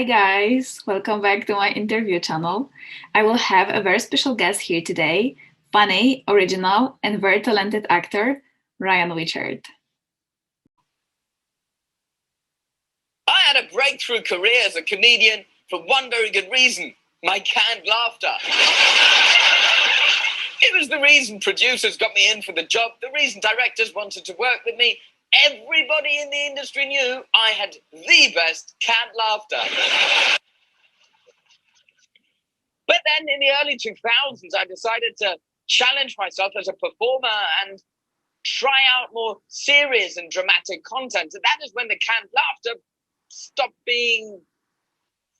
Hi guys, welcome back to my interview channel. I will have a very special guest here today, funny, original, and very talented actor, Ryan Wichert. I had a breakthrough career as a comedian for one very good reason: my canned laughter. It was the reason producers got me in for the job, the reason directors wanted to work with me. Everybody in the industry knew I had the best canned laughter. But then in the early 2000s, I decided to challenge myself as a performer and try out more serious and dramatic content. And that is when the canned laughter stopped being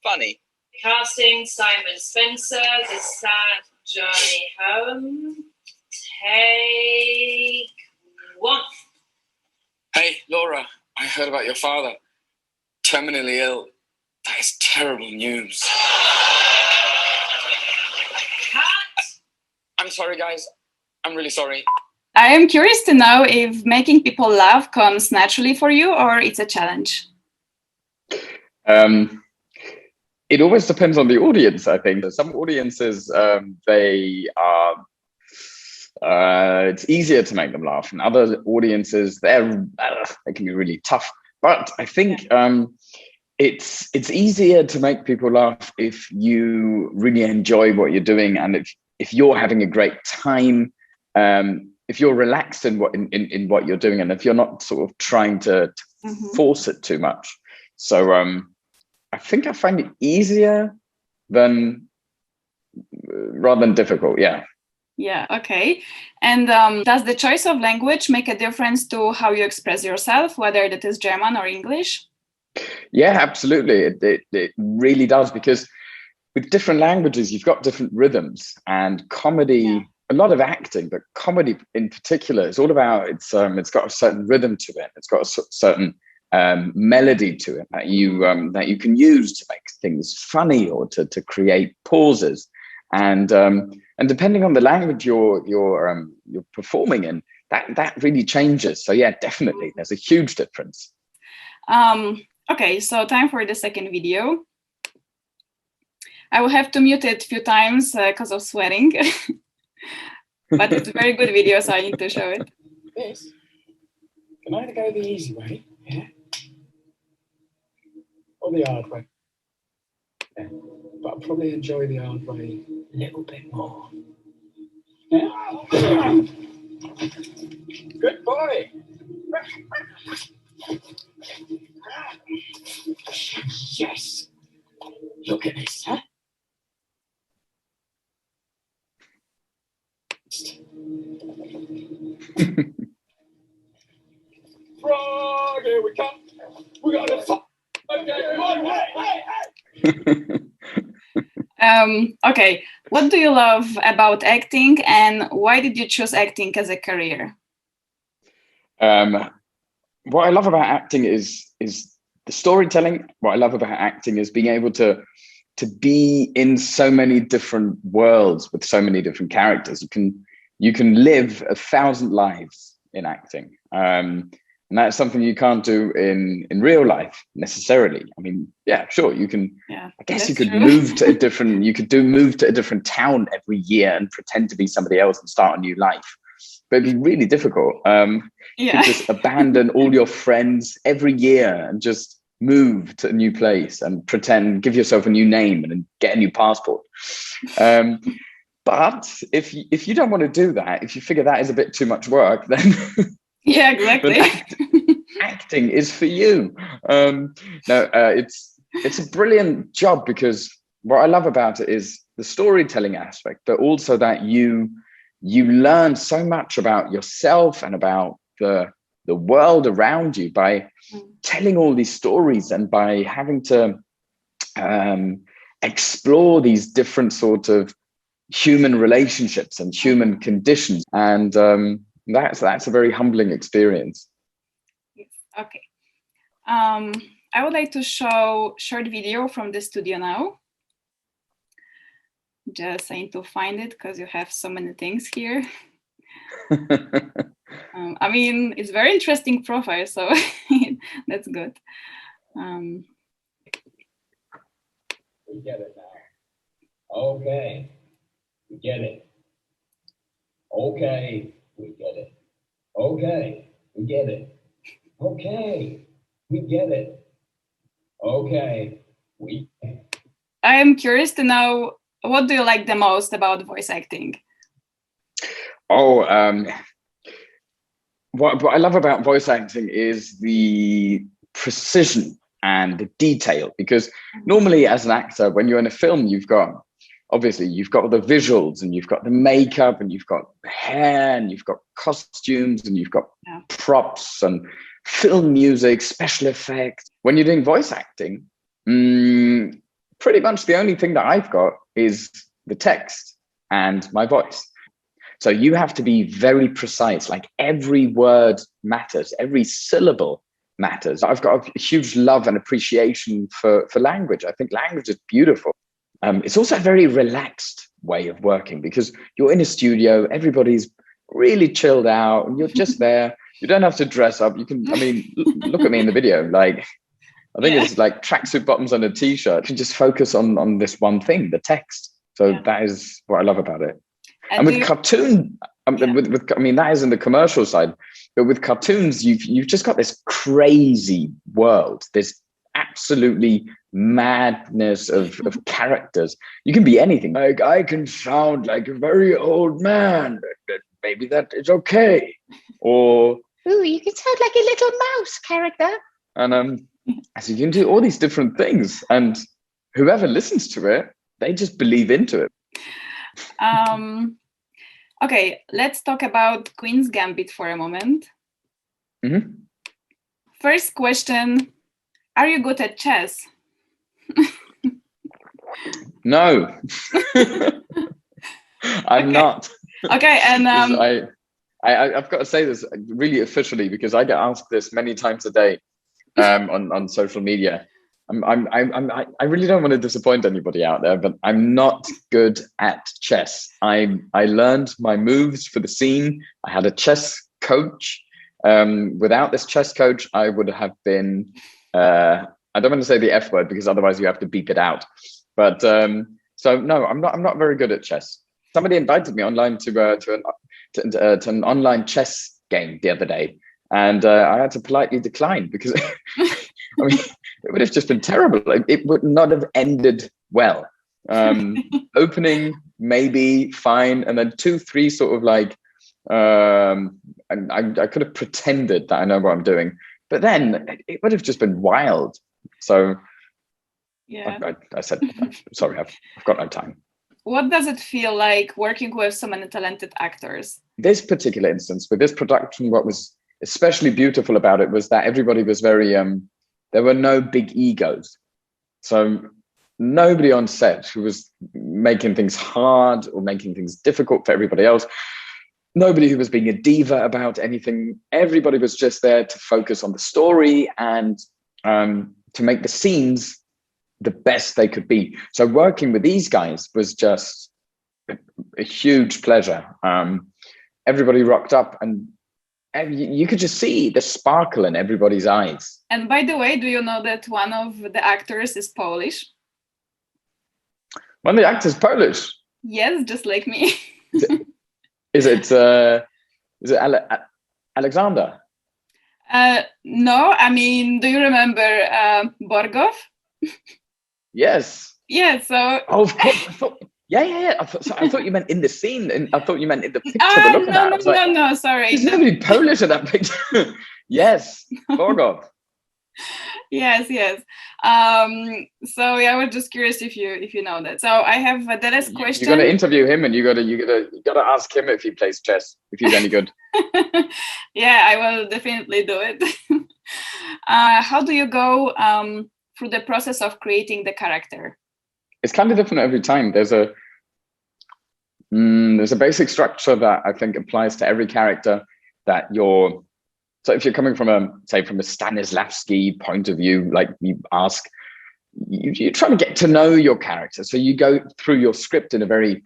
funny. Casting Simon Spencer, The Sad Journey Home. Take one. Hey, Laura, I heard about your father. Terminally ill. That is terrible news. Cut. I'm sorry, guys. I'm really sorry. I am curious to know if making people laugh comes naturally for you or it's a challenge. It always depends on the audience, I think. Some audiences, they are, it's easier to make them laugh, and other audiences, they can be really tough. But I think it's easier to make people laugh if you really enjoy what you're doing, and if you're having a great time, if you're relaxed in what you're doing, and if you're not sort of trying to force it too much. So I think I find it easier rather than difficult. Yeah. Yeah, okay. And does the choice of language make a difference to how you express yourself, whether that is German or English? Yeah, absolutely. It really does, because with different languages, you've got different rhythms, and comedy, a lot of acting, but comedy in particular is all about, it's got a certain rhythm to it. It's got a certain melody to it that you can use to make things funny or to create pauses, and depending on the language you're performing in, that really changes. So yeah, definitely, there's a huge difference. Okay, so time for the second video. I will have to mute it a few times because of swearing, but it's a very good video, so I need to show it. Yes. Can I go the easy way? Yeah. Or the hard way? Yeah. But I'll probably enjoy the hard way a little bit more. Yeah. Good boy. Yes. Look at this, huh? Frog, here we come. We got a frog. Okay, what do you love about acting, and why did you choose acting as a career? What I love about acting is the storytelling. What I love about acting is being able to be in so many different worlds with so many different characters. You can live 1,000 lives in acting. And that's something you can't do in real life necessarily. I mean, yeah, sure, you can. Yeah, I guess you could move to a different. You could move to a different town every year and pretend to be somebody else and start a new life. But it'd be really difficult. You could just abandon all your friends every year and just move to a new place and pretend, give yourself a new name and get a new passport. But if you don't want to do that, if you figure that is a bit too much work, then yeah, exactly. Acting is for you. It's a brilliant job, because what I love about it is the storytelling aspect, but also that you learn so much about yourself and about the world around you by telling all these stories, and by having to explore these different sort of human relationships and human conditions, and that's a very humbling experience. Okay. I would like to show a short video from the studio now. Just I need to find it because you have so many things here. I mean, it's very interesting profile, so that's good. We get it now. Okay. We get it. Okay. We get it. Okay. We get it. Okay. We get it. Okay. We get it. I am curious to know, what do you like the most about voice acting? Oh, what I love about voice acting is the precision and the detail, because normally as an actor, when you're in a film, you've got the visuals and you've got the makeup and you've got the hair and you've got costumes and you've got props and film music, special effects. When you're doing voice acting, pretty much the only thing that I've got is the text and my voice. So you have to be very precise, like every word matters, every syllable matters. I've got a huge love and appreciation for language. I think language is beautiful. It's also a very relaxed way of working, because you're in a studio, everybody's really chilled out and you're just there. You don't have to dress up. You can, look at me in the video, like, I think it's like tracksuit bottoms and a t-shirt. You can just focus on this one thing, the text. So that is what I love about it. And with cartoon, that is in the commercial side, but with cartoons, you've just got this crazy world, this absolutely madness of characters. You can be anything. Like, I can sound like a very old man. Maybe that is okay. Or, oh, you can sound like a little mouse character. And so you can do all these different things, and whoever listens to it, they just believe into it. Okay, let's talk about Queen's Gambit for a moment. Mm-hmm. First question, are you good at chess? No, I'm not. Okay, and I've got to say this really officially, because I get asked this many times a day on social media. I really don't want to disappoint anybody out there, but I'm not good at chess. I learned my moves for the scene. I had a chess coach. Without this chess coach, I would have been, I don't want to say the F word, because otherwise you have to beep it out. But so no, I'm not very good at chess. Somebody invited me online to an online chess game the other day, and I had to politely decline, because it would have just been terrible. It would not have ended well. Opening, maybe fine. And then 2-3 sort of like, I could have pretended that I know what I'm doing, but then it would have just been wild. So I said, sorry, I've got no time. What does it feel like working with so many talented actors? This particular instance with this production, what was especially beautiful about it was that everybody was very, there were no big egos. So nobody on set who was making things hard or making things difficult for everybody else. Nobody who was being a diva about anything. Everybody was just there to focus on the story and to make the scenes the best they could be. So working with these guys was just a huge pleasure. Everybody rocked up, and you could just see the sparkle in everybody's eyes. And by the way, do you know that one of the actors is Polish? One of the actors Polish? Yes, just like me. Is it Alexander? No, I mean, do you remember Borgov? Yes. Yeah, so... Oh, of course. I thought, yeah. I thought you meant in the scene, and I thought you meant in the picture. No, sorry. There's nobody Polish in that picture. Yes, Borgov. Yes. So yeah, I was just curious if you know that. So I have the last question. You got to interview him, and you got to ask him if he plays chess, if he's any good. Yeah, I will definitely do it. How do you go through the process of creating the character? It's kind of different every time. There's a basic structure that I think applies to every character that you're. So if you're coming from a Stanislavski point of view, like you try to get to know your character. So you go through your script in a very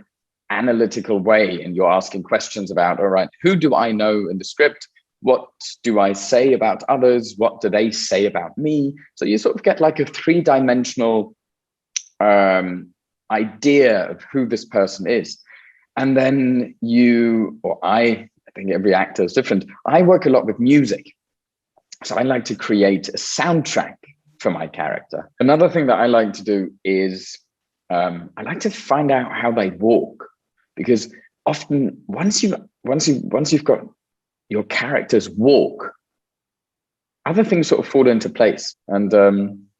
analytical way, and you're asking questions about, all right, who do I know in the script? What do I say about others? What do they say about me? So you sort of get like a three-dimensional idea of who this person is. And then I think every actor is different. I work a lot with music. So I like to create a soundtrack for my character. Another thing that I like to do is I like to find out how they walk, because often once you've got your characters walk, other things sort of fall into place. And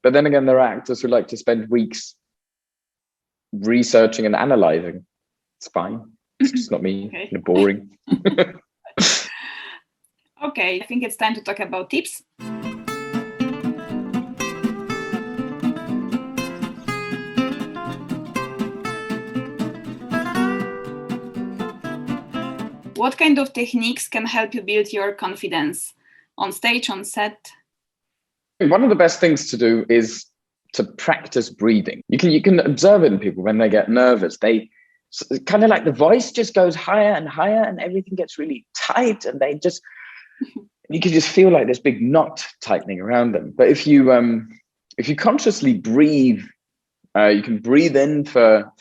but then again, there are actors who like to spend weeks researching and analyzing. It's fine. It's just not me. Okay. Kind of boring. Okay, I think it's time to talk about tips. What kind of techniques can help you build your confidence on stage, on set? One of the best things to do is to practice breathing. You can observe it in people when they get nervous. They kind of like the voice just goes higher and higher, and everything gets really tight, and you can just feel like this big knot tightening around them. But if you consciously breathe, you can breathe in for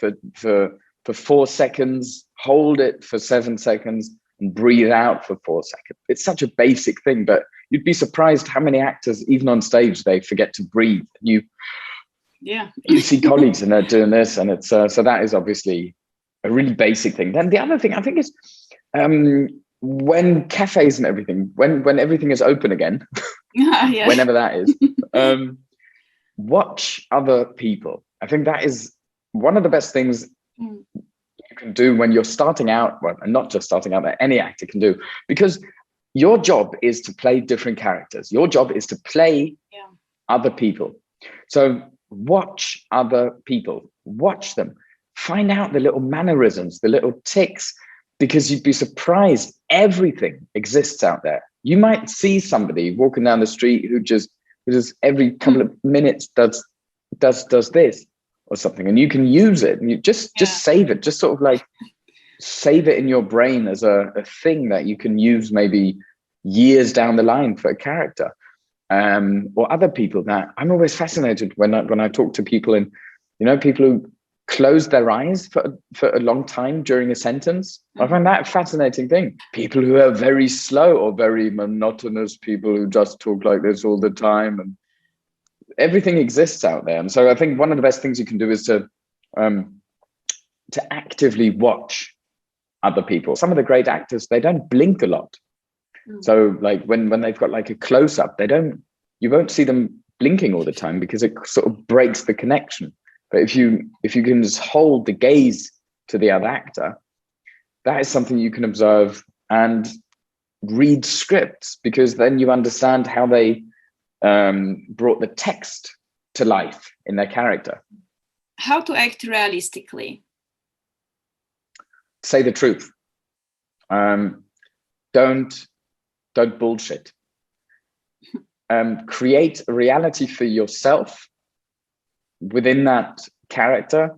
4 seconds, hold it for 7 seconds, and breathe out for 4 seconds. It's such a basic thing, but you'd be surprised how many actors, even on stage, they forget to breathe. You see colleagues and they're doing this, and it's so that is obviously a really basic thing. Then the other thing I think is when cafes and everything, when everything is open again, Yeah. whenever that is, watch other people. I think that is one of the best things you can do when you're starting out. Well, and not just starting out, but any actor can do, because your job is to play different characters. Your job is to play other people. So watch other people, watch them, find out the little mannerisms, the little tics, because you'd be surprised. Everything exists out there. You might see somebody walking down the street who just every couple of minutes does this or something, and you can use it, and you just save it, just sort of like save it in your brain as a thing that you can use maybe years down the line for a character. Or other people that I'm always fascinated when I talk to people, and people who close their eyes for a long time during a sentence. I find that a fascinating thing. People who are very slow or very monotonous, people who just talk like this all the time, and everything exists out there. And so I think one of the best things you can do is to actively watch other people. Some of the great actors, they don't blink a lot. So like when they've got like a close-up, you won't see them blinking all the time, because it sort of breaks the connection. But if you can just hold the gaze to the other actor, that is something you can observe and read scripts, because then you understand how they brought the text to life in their character. How to act realistically? Say the truth. Don't bullshit. Create a reality for yourself within that character.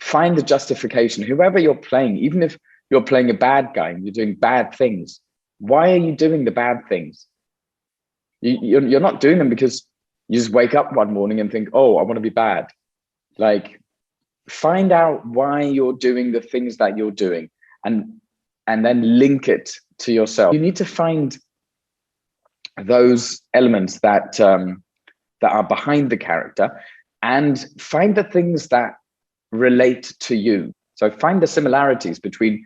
Find the justification. Whoever you're playing, even if you're playing a bad guy and you're doing bad things, why are you doing the bad things? You're not doing them because you just wake up one morning and think, oh, I want to be bad. Like, find out why you're doing the things that you're doing, and then link it to yourself. You need to find those elements that are behind the character, and find the things that relate to you. So find the similarities between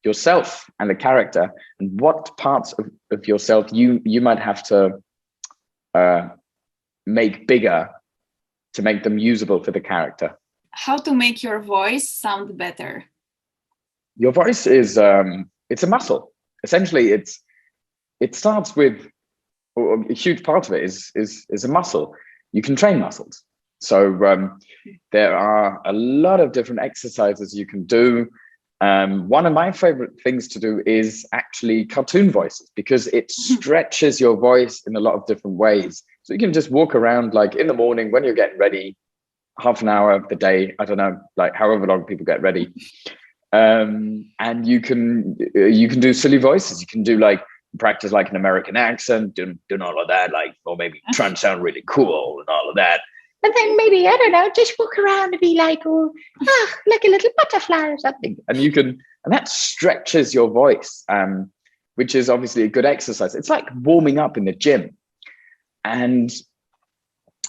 yourself and the character, and what parts of yourself you might have to make bigger to make them usable for the character. How to make your voice sound better? Your voice is it's a muscle. Essentially, it starts with, or a huge part of it is a muscle. You can train muscles. So there are a lot of different exercises you can do. One of my favorite things to do is actually cartoon voices, because it stretches your voice in a lot of different ways. So you can just walk around, like in the morning when you're getting ready, half an hour of the day, I don't know, like however long people get ready. And you can do silly voices. You can do like practice like an American accent, doing all of that, like, or maybe try and sound really cool and all of that. And then maybe, I don't know, just walk around and be like, oh, like a little butterfly or something. And that stretches your voice, which is obviously a good exercise. It's like warming up in the gym. And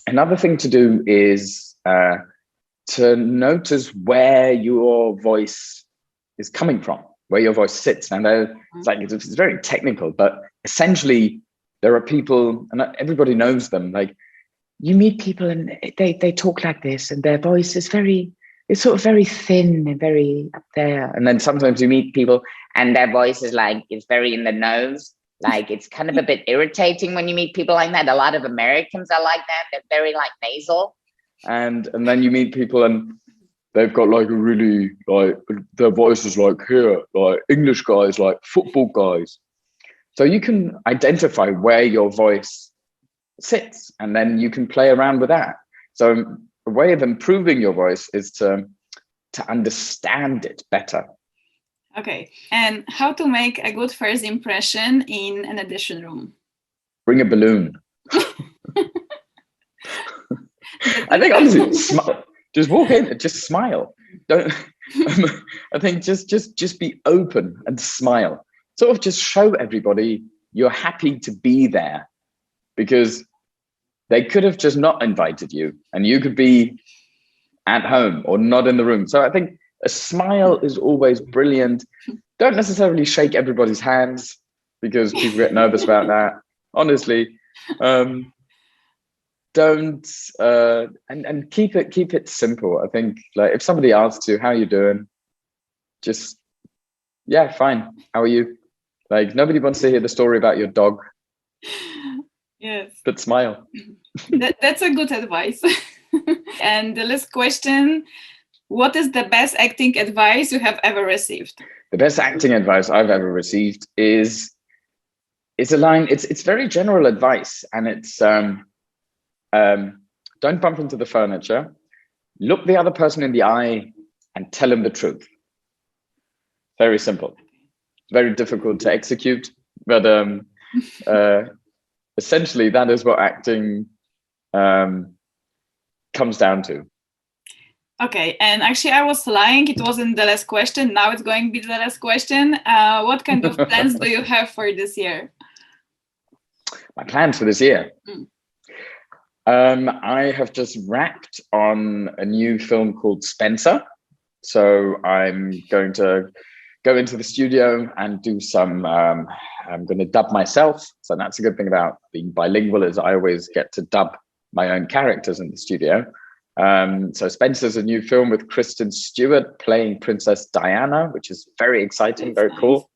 another thing to do is to notice where your voice is coming from, where your voice sits. And it's very technical, but essentially there are people, and everybody knows them, like you meet people and they talk like this and their voice is it's sort of very thin and very up there. And then sometimes you meet people and their voice is like, it's very in the nose. Like it's kind of a bit irritating when you meet people like that. A lot of Americans are like that. They're very like nasal. And then you meet people and they've got like a really, like their voice is like here, like English guys, like football guys. So you can identify where your voice sits and then you can play around with that. So a way of improving your voice is to understand it better. Okay, and how to make a good first impression in an audition room? Bring a balloon. I think honestly, just walk in and just smile. Don't. I think just be open and smile. Sort of just show everybody you're happy to be there, because they could have just not invited you and you could be at home or not in the room. So I think a smile is always brilliant. Don't necessarily shake everybody's hands because people get nervous about that. Honestly, don't and keep it simple. I think like if somebody asks you, how are you doing? Just, yeah, fine. How are you? Like nobody wants to hear the story about your dog. Yes. But smile. That's a good advice. And the last question, what is the best acting advice you have ever received? The best acting advice I've ever received is a line, it's very general advice, and it's don't bump into the furniture, look the other person in the eye and tell them the truth. Very simple. Very difficult to execute, but essentially that is what acting comes down to. Okay, and actually I was lying, it wasn't the last question, now it's going to be the last question. What kind of plans do you have for this year? My plans for this year? I have just wrapped on a new film called Spencer. So I'm going to go into the studio and do some, I'm going to dub myself. So that's a good thing about being bilingual, is I always get to dub my own characters in the studio. So Spencer's a new film with Kristen Stewart playing Princess Diana, which is very exciting, very cool.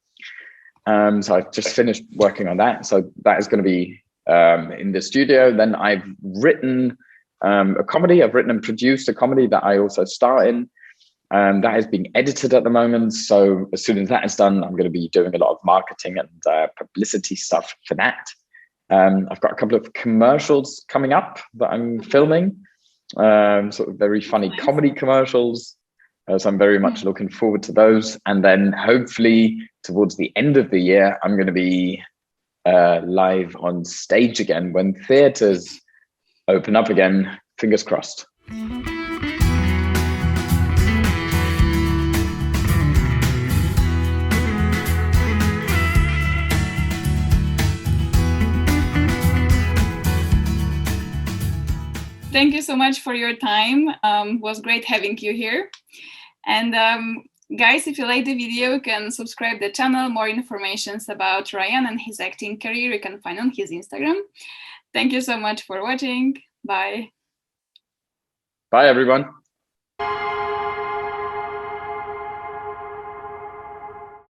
So I've just finished working on that. So that is going to be in the studio. Then I've written a comedy. I've written and produced a comedy that I also star in. That is being edited at the moment. So as soon as that is done, I'm going to be doing a lot of marketing and publicity stuff for that. I've got a couple of commercials coming up that I'm filming, sort of very funny comedy commercials. So I'm very much looking forward to those. And then hopefully towards the end of the year, I'm going to be live on stage again when theatres open up again. Fingers crossed. Thank you so much for your time. It was great having you here. And guys, if you like the video, you can subscribe the channel. More information about Ryan and his acting career you can find on his Instagram. Thank you so much for watching. Bye. Bye, everyone.